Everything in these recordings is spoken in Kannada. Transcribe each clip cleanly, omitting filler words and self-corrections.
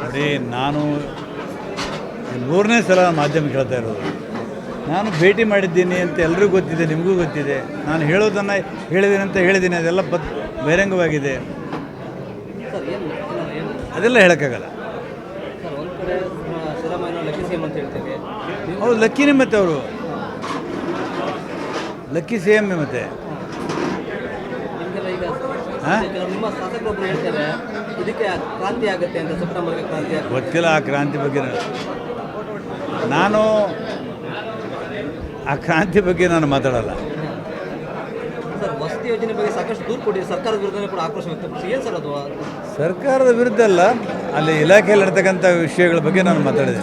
ನೋಡಿ, ನಾನು ಮೂರನೇ ಸಲ ಮಾಧ್ಯಮ ಕೇಳ್ತಾ ಇರೋದು. ನಾನು ಭೇಟಿ ಮಾಡಿದ್ದೀನಿ ಅಂತ ಎಲ್ರಿಗೂ ಗೊತ್ತಿದೆ, ನಿಮಗೂ ಗೊತ್ತಿದೆ. ನಾನು ಹೇಳೋದನ್ನು ಹೇಳಿದ್ದೀನಿ ಅಂತ ಹೇಳಿದ್ದೀನಿ, ಅದೆಲ್ಲ ಬಹಿರಂಗವಾಗಿದೆ. ಅದೆಲ್ಲ ಹೇಳೋಕ್ಕಾಗಲ್ಲ. ಹೌದು, ಲಕ್ಕಿನೇ ಮತ್ತೆ ಅವರು ಲಕ್ಕಿ ಸಿ ಎಮ್ ಮತ್ತೆ ಗೊತ್ತಿಲ್ಲ ಆ ಕ್ರಾಂತಿ ಬಗ್ಗೆ. ನಾನು ಆ ಕ್ರಾಂತಿ ಬಗ್ಗೆ ನಾನು ಮಾತಾಡಲ್ಲ. ವಸತಿ ಯೋಜನೆ ಬಗ್ಗೆ ಸಾಕಷ್ಟು ದೂರು ಕೊಟ್ಟಿದೆ, ಸರ್ಕಾರದ ವಿರುದ್ಧನೇ ಕೂಡ ಆಕ್ರೋಶ ವ್ಯಕ್ತಪಡಿಸಿ. ಏನು ಸರ್ ಅದು? ಸರ್ಕಾರದ ವಿರುದ್ಧ ಅಲ್ಲ, ಅಲ್ಲಿ ಇಲಾಖೆಯಲ್ಲಿ ನಡ್ತಕ್ಕಂಥ ವಿಷಯಗಳ ಬಗ್ಗೆ ನಾನು ಮಾತಾಡಿದೆ.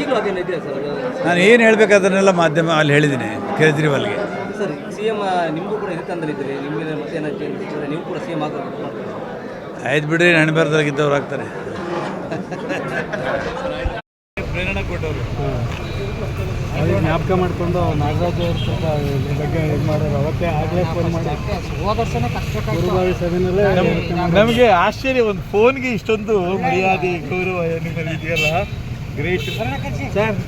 ಈಗಲೂ ಅದೇನು ಇದೆಯಾ ಸರ್? ನಾನು ಏನು ಹೇಳಬೇಕಾದನ್ನೆಲ್ಲ ಮಾಧ್ಯಮ ಅಲ್ಲಿ ಹೇಳಿದ್ದೀನಿ ಕೇಜ್ರಿವಾಲ್ಗೆ. ಸರ್, ಸಿ ಎಮ್ ನಿಮಗೂ ಕೂಡ ಹಿತಂದರಿದ್ದೀರಿ, ನಿಮಗೆ ಮತ್ತೆ ಏನಾಗ್ತದೆ, ನೀವು ಕೂಡ ಸಿ ಎಮ್ ಆಗಬೇಕು. ಆಯ್ತು ಬಿಡ್ರಿ, ಹಣೆಬರದಾಗಿದ್ದವ್ರು ಆಗ್ತಾರೆ. ಪ್ರೇರಣೆ ಕೊಟ್ಟವರು ಜ್ಞಾಪಕ ಮಾಡಿಕೊಂಡು ನಾಗರಾಜ್ ಅವ್ರ ಸ್ವಲ್ಪ ಇದ್ರ ಬಗ್ಗೆ ಇದು ಮಾಡೋರು. ಅವತ್ತೇ ಆಗಲೇ ಫೋನ್ ಮಾಡಿ ಗುರುವಾರ ಸಭೆಯಲ್ಲೇ ನಮಗೆ ಆಶ್ಚರ್ಯ, ಒಂದು ಫೋನ್ಗೆ ಇಷ್ಟೊಂದು ಮರ್ಯಾದೆ ಗೌರವ ನಿಮ್ಮಲ್ಲಿ ಇದೆಯಲ್ಲ, ಗ್ರೇಟ್ ಸರ್.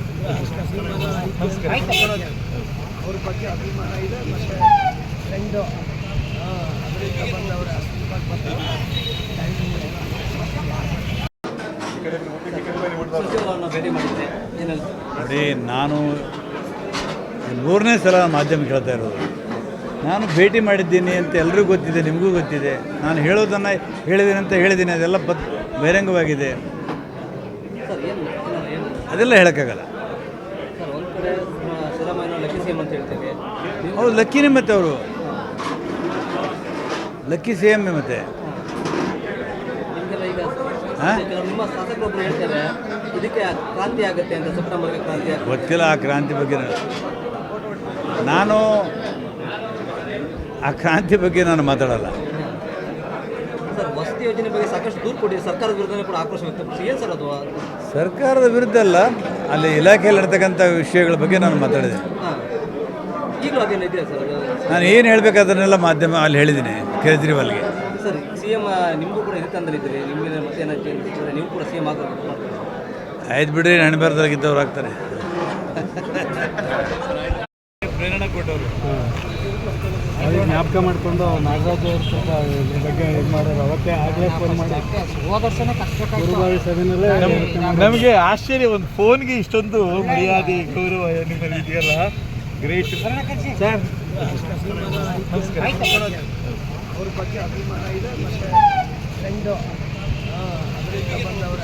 ಅವ್ರ ಬಗ್ಗೆ ಅಭಿಮಾನ ಇದೆ. ಮತ್ತು ಫ್ರೆಂಡು ಅದರಿಂದ ಬಂದವರ ನೋಡಿ, ನಾನು ಮೂರನೇ ಸಲ ಮಾಧ್ಯಮ ಕೇಳ್ತಾ ಇರೋದು. ನಾನು ಭೇಟಿ ಮಾಡಿದ್ದೀನಿ ಅಂತ ಎಲ್ರಿಗೂ ಗೊತ್ತಿದೆ, ನಿಮಗೂ ಗೊತ್ತಿದೆ. ನಾನು ಹೇಳೋದನ್ನು ಹೇಳಿದ್ದೀನಿ ಅಂತ ಹೇಳಿದ್ದೀನಿ, ಅದೆಲ್ಲ ಬಹಿರಂಗವಾಗಿದೆ. ಅದೆಲ್ಲ ಹೇಳೋಕ್ಕಾಗಲ್ಲ. ಹೌದು, ಲಕ್ಕಿನೇ ಮತ್ತೆ ಅವರು ಲಕ್ಕಿ ಸಿ ಎಮ್ ಮತ್ತೆ ಗೊತ್ತಿಲ್ಲ ಆ ಕ್ರಾಂತಿ ಬಗ್ಗೆ. ನಾನು ಆ ಕ್ರಾಂತಿ ಬಗ್ಗೆ ನಾನು ಮಾತಾಡಲ್ಲ. ವಸತಿ ಯೋಜನೆ ಬಗ್ಗೆ ಸಾಕಷ್ಟು ದೂರು ಕೊಟ್ಟಿದೆ, ಸರ್ಕಾರದ ವಿರುದ್ಧನೇ ಕೂಡ ಆಕ್ರೋಶ ವ್ಯಕ್ತಪಡಿಸಿ. ಏನು ಸರ್ ಅದು? ಸರ್ಕಾರದ ವಿರುದ್ಧ ಅಲ್ಲ, ಅಲ್ಲಿ ಇಲಾಖೆಯಲ್ಲಿ ನಡ್ತಕ್ಕಂಥ ವಿಷಯಗಳ ಬಗ್ಗೆ ನಾನು ಮಾತಾಡಿದೆ. ಈಗಲೂ ಅದೇನು ಇದೆಯಾ ಸರ್? ನಾನು ಏನು ಹೇಳಬೇಕಾದನ್ನೆಲ್ಲ ಮಾಧ್ಯಮ ಅಲ್ಲಿ ಹೇಳಿದ್ದೀನಿ ಕೇಜ್ರಿವಾಲ್ಗೆ. ಸರ್, ಸಿ ಎಮ್ ನಿಮಗೂ ಕೂಡ ಹಿತಂದರಿದ್ದೀರಿ, ನಿಮಗೆ ಮತ್ತೆ ಏನಾಗ್ತದೆ, ನೀವು ಕೂಡ ಸಿ ಎಮ್ ಆಗಬೇಕು. ಆಯ್ತು ಬಿಡ್ರಿ, ಹಣೆಬರದಾಗಿದ್ದವ್ರು ಆಗ್ತಾರೆ. ಪ್ರೇರಣೆ ಕೊಟ್ಟವರು ಜ್ಞಾಪಕ ಮಾಡಿಕೊಂಡು ನಾಗರಾಜ್ ಅವ್ರ ಸ್ವಲ್ಪ ಇದ್ರ ಬಗ್ಗೆ ಇದು ಮಾಡೋರು. ಅವತ್ತೇ ಆಗಲೇ ಫೋನ್ ಮಾಡಿ ಗುರುವಾರ ಸಭೆಯಲ್ಲೇ ನಮಗೆ ಆಶ್ಚರ್ಯ, ಒಂದು ಫೋನ್ಗೆ ಇಷ್ಟೊಂದು ಮರ್ಯಾದೆ ಗೌರವ ನಿಮ್ಮಲ್ಲಿ ಇದೆಯಲ್ಲ, ಗ್ರೇಟ್ ಸರ್. ಅವ್ರ ಬಗ್ಗೆ ಅಭಿಮಾನ ಇದೆ. ಮತ್ತು ಫ್ರೆಂಡು ಅದರಿಂದ ಬಂದವರ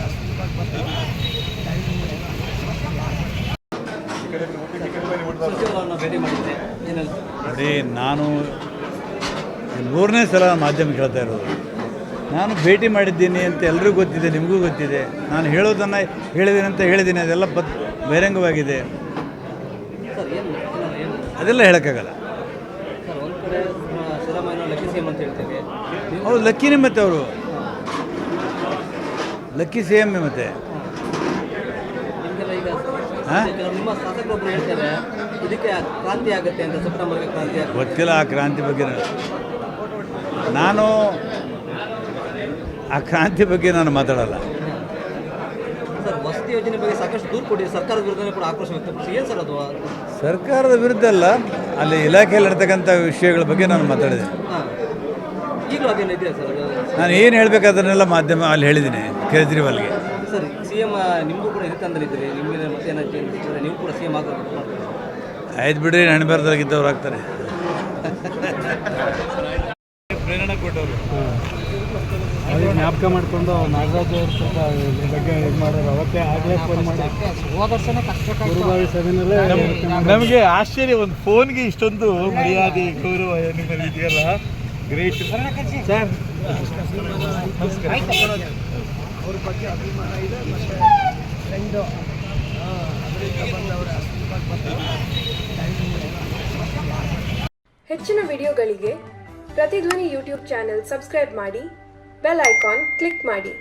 ನೋಡಿ, ನಾನು ಮೂರನೇ ಸಲ ಮಾಧ್ಯಮ ಕೇಳ್ತಾ ಇರೋದು. ನಾನು ಭೇಟಿ ಮಾಡಿದ್ದೀನಿ ಅಂತ ಎಲ್ರಿಗೂ ಗೊತ್ತಿದೆ, ನಿಮಗೂ ಗೊತ್ತಿದೆ. ನಾನು ಹೇಳೋದನ್ನು ಹೇಳಿದ್ದೀನಿ ಅಂತ ಹೇಳಿದ್ದೀನಿ, ಅದೆಲ್ಲ ಬಹಿರಂಗವಾಗಿದೆ. ಅದೆಲ್ಲ ಹೇಳೋಕ್ಕಾಗಲ್ಲ. ಹೌದು, ಲಕ್ಕಿನೇ ಮತ್ತೆ ಅವರು ಲಕ್ಕಿ ಸಿ ಎಮ್ ಮತ್ತೆ ಗೊತ್ತಿಲ್ಲ ಆ ಕ್ರಾಂತಿ ಬಗ್ಗೆ. ನಾನು ಆ ಕ್ರಾಂತಿ ಬಗ್ಗೆ ನಾನು ಮಾತಾಡಲ್ಲ. ವಸತಿ ಯೋಜನೆ ಬಗ್ಗೆ ಸಾಕಷ್ಟು ದೂರು ಕೊಟ್ಟಿದೆ, ಸರ್ಕಾರದ ವಿರುದ್ಧನೇ ಕೂಡ ಆಕ್ರೋಶ ವ್ಯಕ್ತಪಡಿಸಿ. ಏನು ಸರ್ ಅದು? ಸರ್ಕಾರದ ವಿರುದ್ಧ ಅಲ್ಲ, ಅಲ್ಲಿ ಇಲಾಖೆಯಲ್ಲಿ ನಡ್ತಕ್ಕಂಥ ವಿಷಯಗಳ ಬಗ್ಗೆ ನಾನು ಮಾತಾಡಿದೆ. ಈಗಲೂ ಅದೇನು ಇದೆಯಾ ಸರ್? ನಾನು ಏನು ಹೇಳಬೇಕಾದನ್ನೆಲ್ಲ ಮಾಧ್ಯಮ ಅಲ್ಲಿ ಹೇಳಿದ್ದೀನಿ ಕೇಜ್ರಿವಾಲ್ಗೆ. ಸರ್, ಸಿ ಎಮ್ ನಿಮಗೂ ಕೂಡ ಹಿತಂದರಿದ್ದೀರಿ, ನಿಮಗೆ ಮತ್ತೆ ಏನಾಗ್ತದೆ, ನೀವು ಕೂಡ ಸಿ ಎಮ್ ಆಗಬೇಕು. ಆಯ್ತು ಬಿಡ್ರಿ, ಹಣೆಬರದಾಗಿದ್ದವ್ರು ಆಗ್ತಾರೆ. ಪ್ರೇರಣೆ ಕೊಟ್ಟವರು ಜ್ಞಾಪಕ ಮಾಡಿಕೊಂಡು ನಾಗರಾಜ್ ಅವ್ರ ಸ್ವಲ್ಪ ಇದ್ರ ಬಗ್ಗೆ ಇದು ಮಾಡೋರು. ಅವತ್ತೇ ಆಗಲೇ ಫೋನ್ ಮಾಡಿ ಗುರುವಾರ ಸಭೆಯಲ್ಲೇ ನಮಗೆ ಆಶ್ಚರ್ಯ, ಒಂದು ಫೋನ್ಗೆ ಇಷ್ಟೊಂದು ಮರ್ಯಾದೆ ಗೌರವ ನಿಮ್ಮಲ್ಲಿ ಇದೆಯಲ್ಲ, ಗ್ರೇಟ್ ಸರ್. ಅವ್ರ ಬಗ್ಗೆ ಅಭಿಮಾನ ಇದೆ. ಮತ್ತು ಫ್ರೆಂಡು ಅದರಿಂದ ಬಂದವರ ಹೆಚ್ಚಿನ ವಿಡಿಯೋಗಳಿಗೆ ಪ್ರತಿಧ್ವನಿ ಯೂಟ್ಯೂಬ್ ಚಾನೆಲ್ ಸಬ್ಸ್ಕ್ರೈಬ್ ಮಾಡಿ, ಬೆಲ್ ಐಕಾನ್ ಕ್ಲಿಕ್ ಮಾಡಿ.